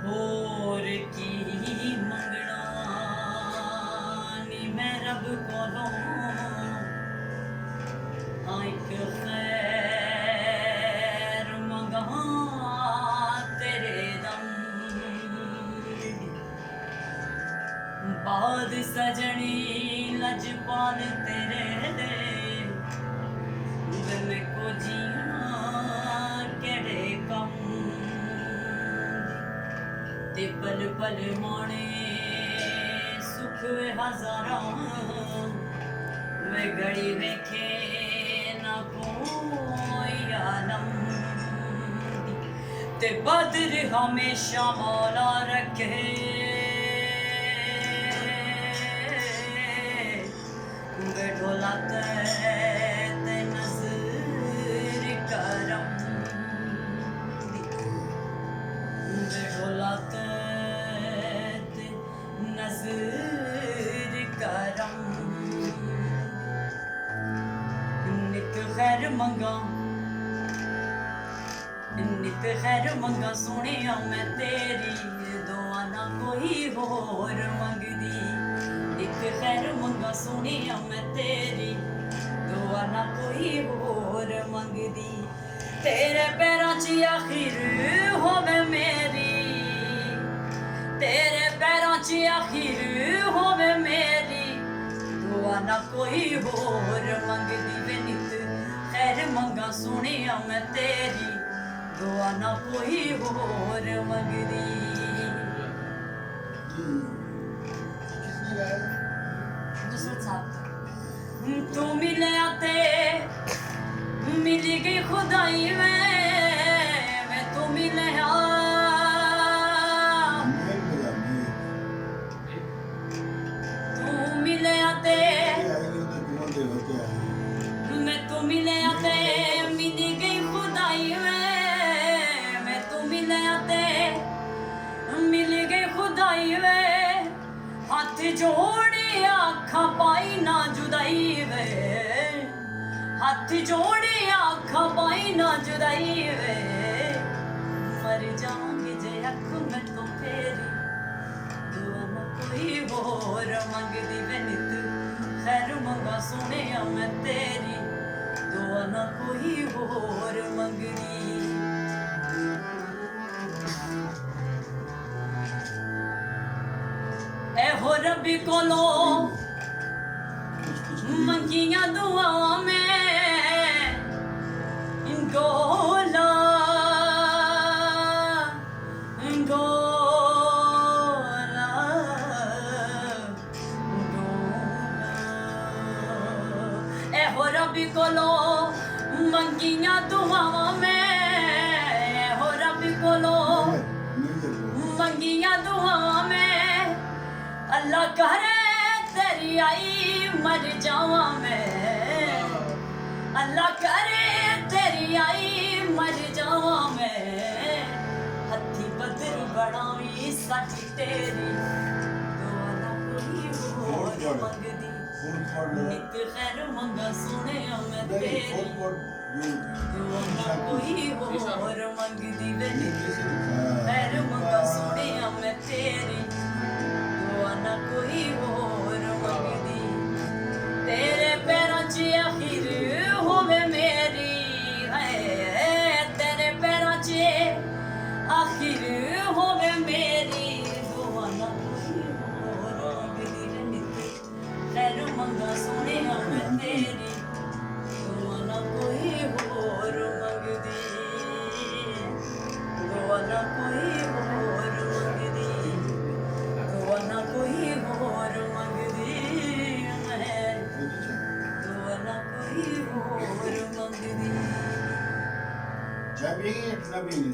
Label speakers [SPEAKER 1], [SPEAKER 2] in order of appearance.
[SPEAKER 1] ਹੋਰ ਕੀ ਮੰਗਣਾ ਨੀ ਮੈਂ ਰੱਬ ਕੋਲੋਂ ਇੱਕ ਖੈਰ ਮੰਗਾਂ ਤੇਰੇ ਦਮ ਬਾਦ ਸਜਣੀ ਲਜਪਾਲ ਤੇਰੇ ਦੇ ਦਿਲ ਕੋ ਜੀਣਾ ਕਿਹੜੇ ਕੰਮ ਤੇ ਪਲ ਪਲ ਮਾਣੇ ਸੁਖ ਵੇ ਹਜ਼ਾਰਾਂ ਵੇ ਗੜੀ ਵੇਖੇ ਨਾ ਕੋਈ ਆਲਮ ਤੇ ਬਦਰ ਹਮੇਸ਼ਾ ਮੌਲਾ ਰੱਖੇ ਵੇ ਢੋਲਾ ਤੇ ਨਜ਼ਰ ਕਰਮ ਵੇ ਢੋਲਾ ਤੇ नजर करम नित खैर मंगा सोने मैं तेरी दुआ ना कोई होर मंगदी नित खैर मंगा सोने मैं तेरी दुआ ना कोई होर मंगदी तेरे पैरां च आखिर होवे मेरी तेरे पैरां च आखिर होवे मेरी दुआ ना कोई होर मंगदी वे नित खैर मंगा सुनिया मैं तेरी दुआ ना कोई होर मंगदी तू मिलया ते मिल गई खुदाई मैं तू मिलया मैं तू मिलया ते मिली गई खुदाई मैं तू मिलया ते मिल गई खुदाई वे हाथ जोड़े आखा पाई ना जुदाई वे हाथ जोड़े आखा पाई ना जुदाई वे मर जाऊंगी जे अख में तो फेरी दुआ ना कोई होर मंगदी वे नित खैर मंगा सुने मैं तेरी दुआ ना कोई होर मंगदी ए हो रब्बी कोलो मंगियां दुआ में गोला हो रब्बी कोलो मंगियां दुआवां में हो रब्बी कोलो मंगियां दुआवां में अल्लाह करे तेरी आई मर जावां मैं अल्लाह करे तेरी आई मर जावां मैं हथी बदर बनावी साथी तेरी दुआ ना कोई होर मंगदी नित खैर मंगा सुने मैं तेरी दुआ ना कोई होर मंगदी वे नित खैर मंगा सुने मैं तेरी दुआ ना कोई होर मंगदी तेरे पैरां च आखिर होवे मेरी है तेरे पैरां च आखिर होवे मेरी दुआ ना कोई होर मंगदी वे नित खैर मंगा सोने मैं तेरी दुआ ना कोई होर मंगदी दुआ ना कोई होर मंगदी दुआ ना कोई होर मंगदी मैं दुआ ना कोई होर मंगदी
[SPEAKER 2] जब ये नबी ने